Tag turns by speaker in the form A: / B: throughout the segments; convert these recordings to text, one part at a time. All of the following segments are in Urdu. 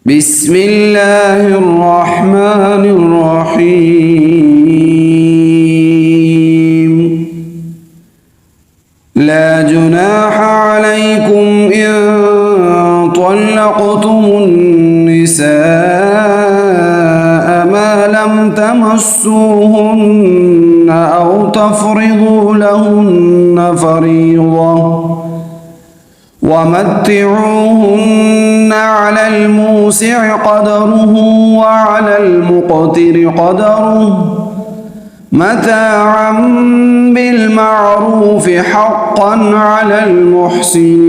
A: بسم الله الرحمن الرحيم لا جناح عليكم إن طلقتم النساء ما لم تمسوهن أو تفرضوا لهن فريضة ومتعوهن على الموسع قدره وعلى المقتر قدره متاعا بالمعروف حقا على المحسنين۔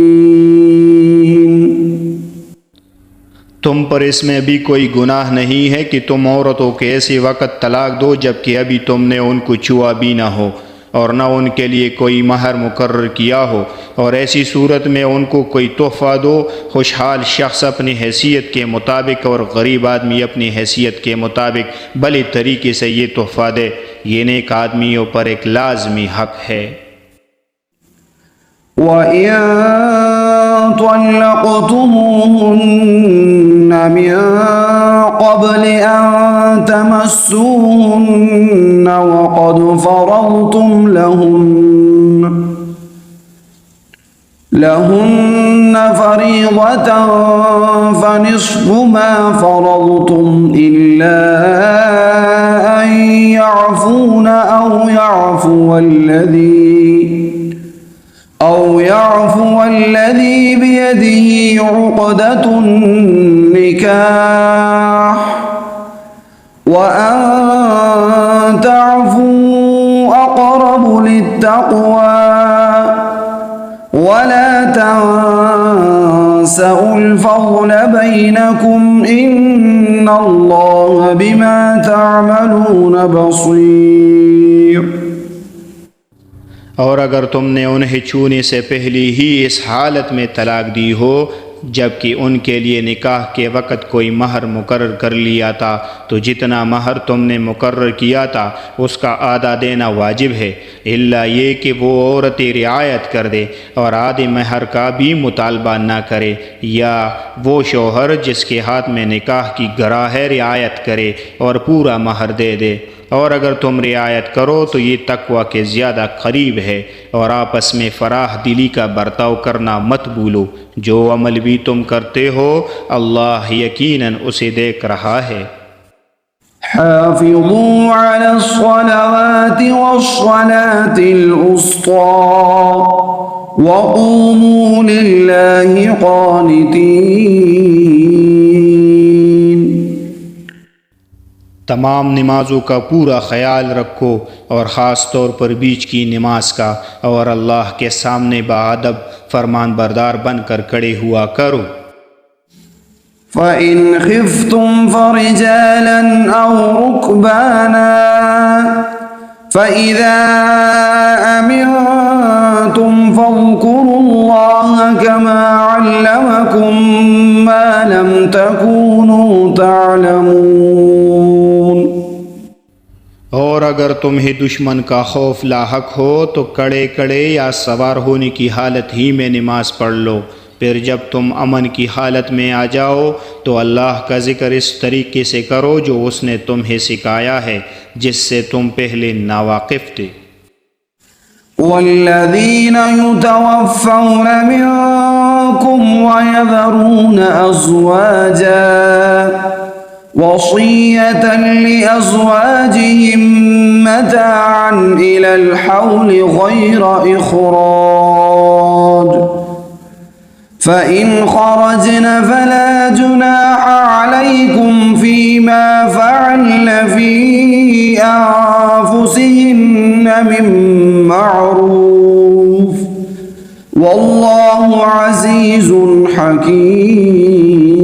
B: تم پر اس میں بھی کوئی گناہ نہیں ہے کہ تم عورتوں کے ایسے وقت طلاق دو جبکہ ابھی تم نے ان کو چھوا بھی نہ ہو اور نہ ان کے لیے کوئی مہر مقرر کیا ہو، اور ایسی صورت میں ان کو کوئی تحفہ دو۔ خوشحال شخص اپنی حیثیت کے مطابق اور غریب آدمی اپنی حیثیت کے مطابق بھلے طریقے سے یہ تحفہ دے، یہ نیک آدمیوں پر ایک لازمی حق ہے۔
A: وَإِن طَلَّقْتُمُوهُنَّ مِن قَبْلِ أَن تَمَسُّوهُنَّ وَقَدْ فَرَضْتُمْ لَهُنَّ فَرِيضَةً فَنِصْفُ مَا فَرَضْتُمْ إِلَّا أَن يَعْفُونَ أَوْ يعفو الذي بيده عقدة النكاح وأن تعفوا أقرب للتقوى ولا تنسوا الفضل بينكم إن الله بما تعملون بصير۔
B: اور اگر تم نے انہیں چھونے سے پہلے ہی اس حالت میں طلاق دی ہو جبکہ ان کے لیے نکاح کے وقت کوئی مہر مقرر کر لیا تھا، تو جتنا مہر تم نے مقرر کیا تھا اس کا آدھا دینا واجب ہے، الا یہ کہ وہ عورتیں رعایت کر دے اور آدھے مہر کا بھی مطالبہ نہ کرے، یا وہ شوہر جس کے ہاتھ میں نکاح کی گرہ ہے رعایت کرے اور پورا مہر دے دے۔ اور اگر تم رعایت کرو تو یہ تقوی کے زیادہ قریب ہے، اور آپس میں فراخ دلی کا برتاؤ کرنا مت بھولو، جو عمل بھی تم کرتے ہو اللہ یقیناً اسے دیکھ رہا ہے۔
A: حافظوا على الصلوات والصلاة الوسطى وقوموا لله قانتين۔
B: تمام نمازوں کا پورا خیال رکھو اور خاص طور پر بیچ کی نماز کا، اور اللہ کے سامنے باادب فرمان بردار بن کر کھڑے ہوا کرو۔
A: فَإِنْ خِفْتُمْ فَرِجَالًا أَوْ رُكْبَانًا فَإِذَا أَمِنْتُمْ فَاذْكُرُوا اللَّهَ كَمَا عَلَّمَكُمْ مَا لَمْ تَكُونُوا تَعْلَمُونَ۔
B: اور اگر تمہیں دشمن کا خوف لاحق ہو تو کڑے کڑے یا سوار ہونے کی حالت ہی میں نماز پڑھ لو، پھر جب تم امن کی حالت میں آ جاؤ تو اللہ کا ذکر اس طریقے سے کرو جو اس نے تمہیں سکھایا ہے جس سے تم پہلے ناواقف تھے۔
A: والذین یتوفون منکم ویذرون ازواجا وصیة لأزواجهم متاعا إلى الحول غير إخراج فإن خرجن فلا جناح عليكم فيما فعلن في أنفسهن من معروف والله عزيز حكيم۔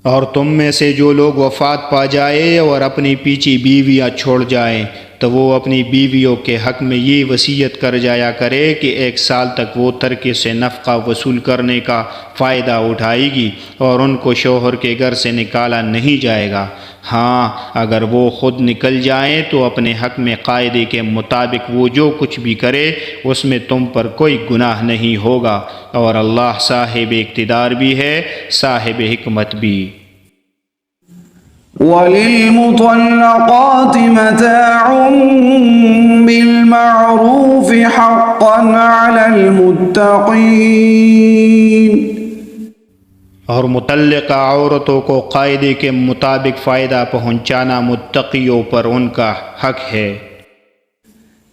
B: اور تم میں سے جو لوگ وفات پا جائے اور اپنی پیچھے بیویاں چھوڑ جائیں تو وہ اپنی بیویوں کے حق میں یہ وصیت کر جایا کرے کہ 1 سال تک وہ ترکے سے نفقہ وصول کرنے کا فائدہ اٹھائے گی اور ان کو شوہر کے گھر سے نکالا نہیں جائے گا۔ ہاں اگر وہ خود نکل جائیں تو اپنے حق میں قاعدے کے مطابق وہ جو کچھ بھی کرے اس میں تم پر کوئی گناہ نہیں ہوگا، اور اللہ صاحب اقتدار بھی ہے، صاحب حکمت بھی۔
A: وَلِلْمُطَلَّقَاتِ مَتَاعٌ بِالْمَعْرُوفِ حَقًّا عَلَى الْمُتَّقِينَ۔
B: اور متعلقہ عورتوں کو قاعدے کے مطابق فائدہ پہنچانا متقیوں پر ان کا حق ہے۔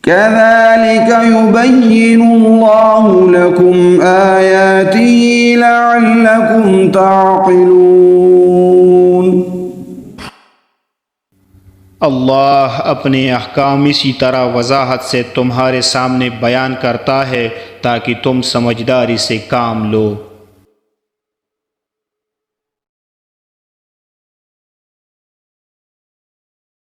A: كَذَلِكَ يُبَيِّنُ اللَّهُ لَكُمْ آيَاتِهِ لَعَلَّكُمْ تَعْقِلُونَ۔
B: اللہ اپنے احکام اسی طرح وضاحت سے تمہارے سامنے بیان کرتا ہے تاکہ تم سمجھداری سے کام لو۔